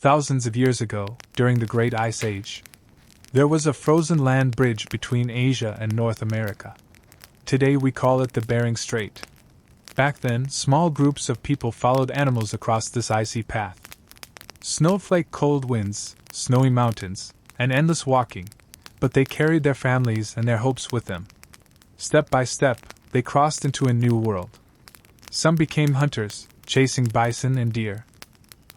Thousands of years ago, during the Great Ice Age, there was a frozen land bridge between Asia and North America. Today we call it the Bering Strait. Back then, small groups of people followed animals across this icy path. Snowflake cold winds, snowy mountains, and endless walking, but they carried their families and their hopes with them. Step by step, they crossed into a new world. Some became hunters, chasing bison and deer.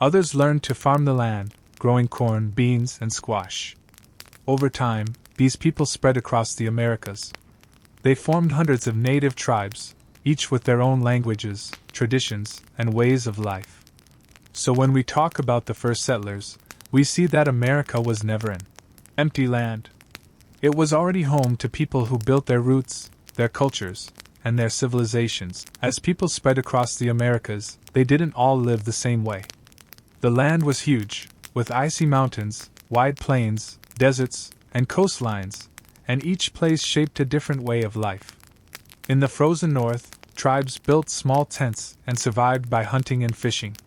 Others learned to farm the land, growing corn, beans, and squash. Over time, these people spread across the Americas. They formed hundreds of native tribes, each with their own languages, traditions, and ways of life. So when we talk about the first settlers, we see that America was never an empty land. It was already home to people who built their roots, their cultures, and their civilizations. As people spread across the Americas, they didn't all live the same way. The land was huge, with icy mountains, wide plains, deserts, and coastlines, and each place shaped a different way of life. In the frozen north, tribes built small tents and survived by hunting and fishing.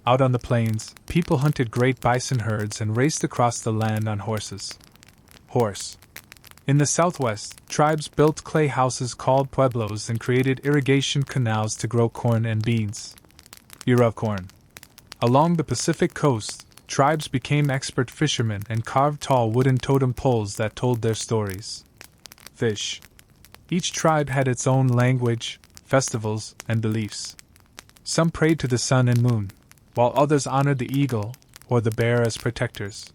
Out on the plains, people hunted great bison herds and raced across the land on horses. Horse. In the southwest, tribes built clay houses called pueblos and created irrigation canals to grow corn and beans. Era of corn. Along the Pacific coast, tribes became expert fishermen and carved tall wooden totem poles that told their stories. Fish. Each tribe had its own language, festivals, and beliefs. Some prayed to the sun and moon, while others honored the eagle or the bear as protectors.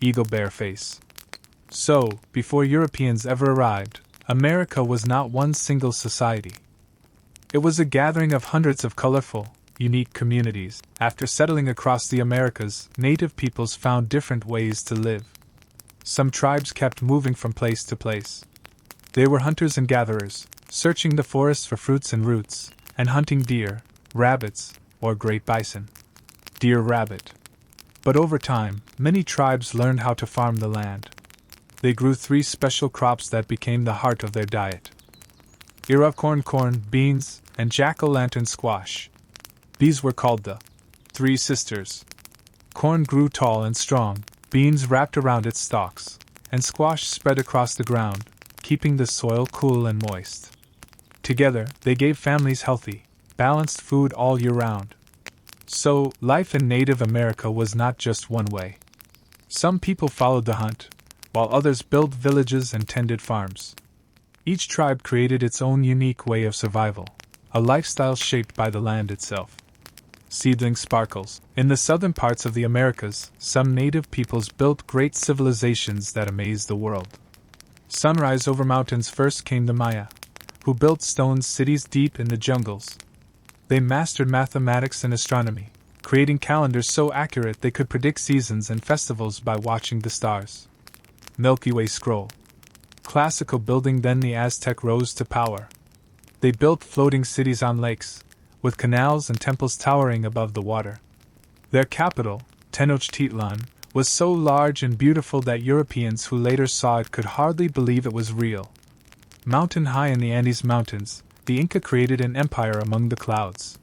Eagle-bear face. So, before Europeans ever arrived, America was not one single society. It was a gathering of hundreds of colorful, unique communities. After settling across the Americas, native peoples found different ways to live. Some tribes kept moving from place to place. They were hunters and gatherers, searching the forests for fruits and roots, and hunting deer, rabbits, or great bison. Deer-rabbit. But over time, many tribes learned how to farm the land. They grew 3 special crops that became the heart of their diet. Era of corn, beans, and jack-o'-lantern squash. These were called the 3 sisters. Corn grew tall and strong, beans wrapped around its stalks, and squash spread across the ground, keeping the soil cool and moist. Together, they gave families healthy, balanced food all year round. So, life in Native America was not just one way. Some people followed the hunt, while others built villages and tended farms. Each tribe created its own unique way of survival, a lifestyle shaped by the land itself. Seedling sparkles. In the southern parts of the Americas, some native peoples built great civilizations that amazed the world. Sunrise over mountains. First came the Maya, who built stone cities deep in the jungles. They mastered mathematics and astronomy, creating calendars so accurate they could predict seasons and festivals by watching the stars. Milky Way scroll. Classical building. Then the Aztec rose to power. They built floating cities on lakes, with canals and temples towering above the water. Their capital, Tenochtitlan, was so large and beautiful that Europeans who later saw it could hardly believe it was real. Mountain high in the Andes Mountains, the Inca created an empire among the clouds.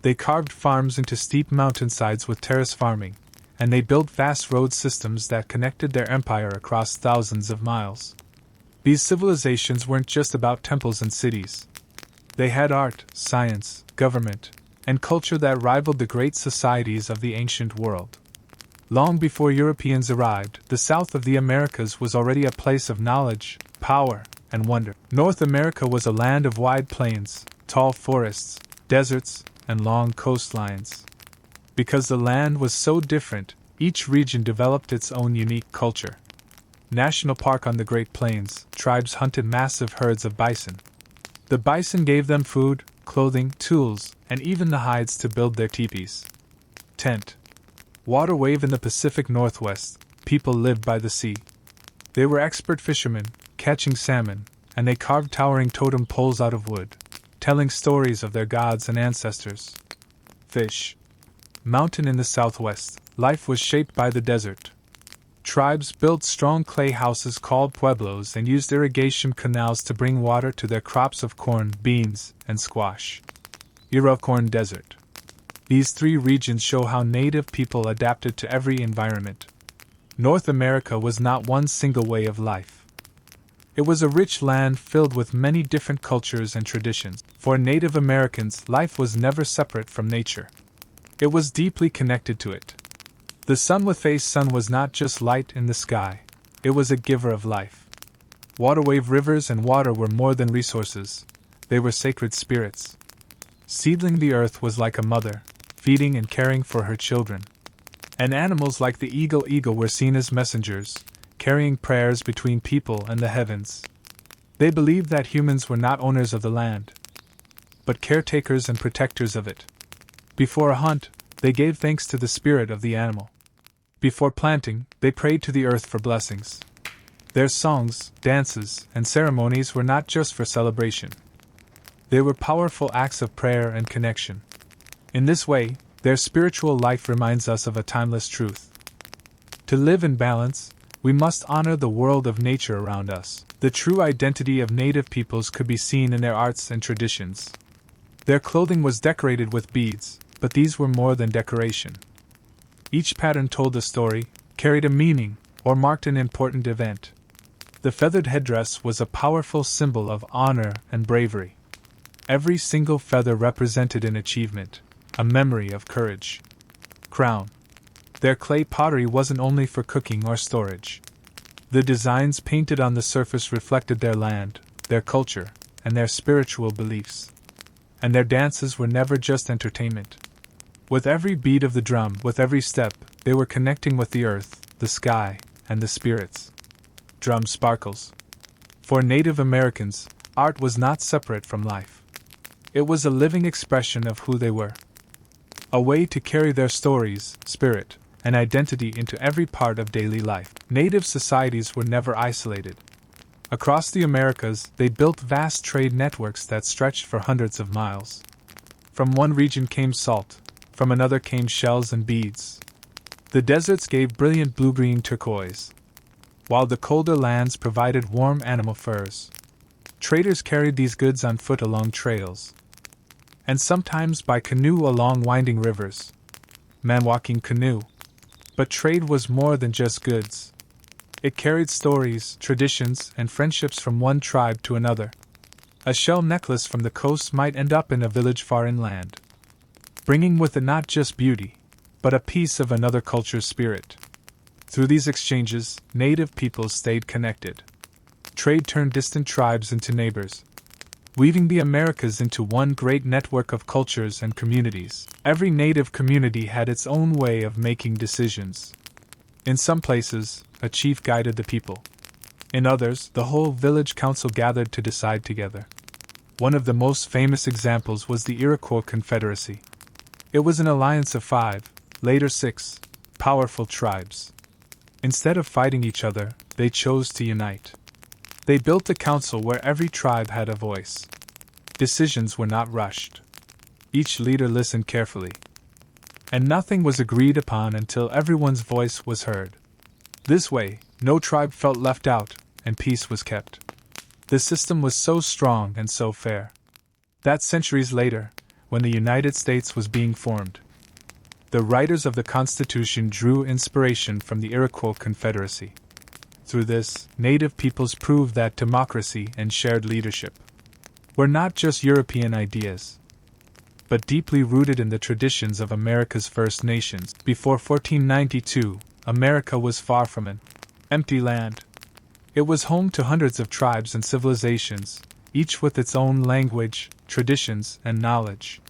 They carved farms into steep mountainsides with terrace farming, and they built vast road systems that connected their empire across thousands of miles. These civilizations weren't just about temples and cities. They had art, science, government, and culture that rivaled the great societies of the ancient world. Long before Europeans arrived, the south of the Americas was already a place of knowledge, power, and wonder. North America was a land of wide plains, tall forests, deserts, and long coastlines. Because the land was so different, each region developed its own unique culture. National Park. On the Great Plains, tribes hunted massive herds of bison. The bison gave them food, clothing, tools, and even the hides to build their teepees. Tent. Water wave. In the Pacific Northwest, people lived by the sea. They were expert fishermen, catching salmon, and they carved towering totem poles out of wood, telling stories of their gods and ancestors. Fish. Mountain. In the Southwest, life was shaped by the desert. Tribes built strong clay houses called pueblos and used irrigation canals to bring water to their crops of corn, beans, and squash. Era of corn. Desert. These three regions show how native people adapted to every environment. North America was not one single way of life. It was a rich land filled with many different cultures and traditions. For Native Americans, life was never separate from nature. It was deeply connected to it. The sun was not just light in the sky, it was a giver of life. Waterwave rivers and water were more than resources, they were sacred spirits. Seedling the earth was like a mother, feeding and caring for her children. And animals like the eagle were seen as messengers, carrying prayers between people and the heavens. They believed that humans were not owners of the land, but caretakers and protectors of it. Before a hunt, they gave thanks to the spirit of the animal. Before planting, they prayed to the earth for blessings. Their songs, dances, and ceremonies were not just for celebration. They were powerful acts of prayer and connection. In this way, their spiritual life reminds us of a timeless truth. To live in balance, we must honor the world of nature around us. The true identity of native peoples could be seen in their arts and traditions. Their clothing was decorated with beads, but these were more than decoration. Each pattern told a story, carried a meaning, or marked an important event. The feathered headdress was a powerful symbol of honor and bravery. Every single feather represented an achievement, a memory of courage. Crown. Their clay pottery wasn't only for cooking or storage. The designs painted on the surface reflected their land, their culture, and their spiritual beliefs. And their dances were never just entertainment. With every beat of the drum, with every step, they were connecting with the earth, the sky, and the spirits. Drum sparkles. For Native Americans, art was not separate from life. It was a living expression of who they were. A way to carry their stories, spirit, and identity into every part of daily life. Native societies were never isolated. Across the Americas, they built vast trade networks that stretched for hundreds of miles. From one region came salt, from another came shells and beads. The deserts gave brilliant blue-green turquoise, while the colder lands provided warm animal furs. Traders carried these goods on foot along trails, and sometimes by canoe along winding rivers. Man walking canoe. But trade was more than just goods. It carried stories, traditions, and friendships from one tribe to another. A shell necklace from the coast might end up in a village far inland, bringing with it not just beauty, but a piece of another culture's spirit. Through these exchanges, native peoples stayed connected. Trade turned distant tribes into neighbors, weaving the Americas into one great network of cultures and communities. Every native community had its own way of making decisions. In some places, a chief guided the people. In others, the whole village council gathered to decide together. One of the most famous examples was the Iroquois Confederacy. It was an alliance of 5, later 6, powerful tribes. Instead of fighting each other, they chose to unite. They built a council where every tribe had a voice. Decisions were not rushed. Each leader listened carefully. And nothing was agreed upon until everyone's voice was heard. This way, no tribe felt left out, and peace was kept. The system was so strong and so fair that centuries later, when the United States was being formed, the writers of the Constitution drew inspiration from the Iroquois Confederacy. Through this, native peoples proved that democracy and shared leadership were not just European ideas, but deeply rooted in the traditions of America's First Nations. Before 1492, America was far from an empty land. It was home to hundreds of tribes and civilizations, each with its own language, traditions, and knowledge.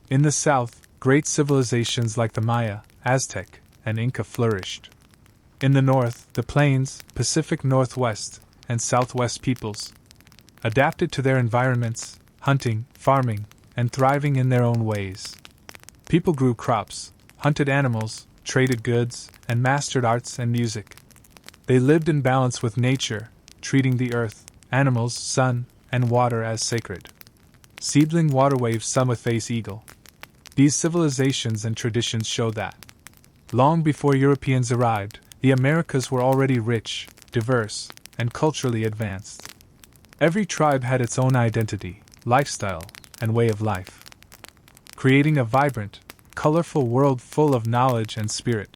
In the south, great civilizations like the Maya, Aztec, and Inca flourished. In the north, the Plains, Pacific Northwest, and Southwest peoples adapted to their environments, hunting, farming, and thriving in their own ways. People grew crops, hunted animals, traded goods, and mastered arts and music. They lived in balance with nature, treating the earth, animals, sun, and water as sacred. Seedling waterwaves Summerface Eagle. These civilizations and traditions show that, long before Europeans arrived, the Americas were already rich, diverse, and culturally advanced. Every tribe had its own identity, lifestyle, and way of life, creating a vibrant, colorful world full of knowledge and spirit.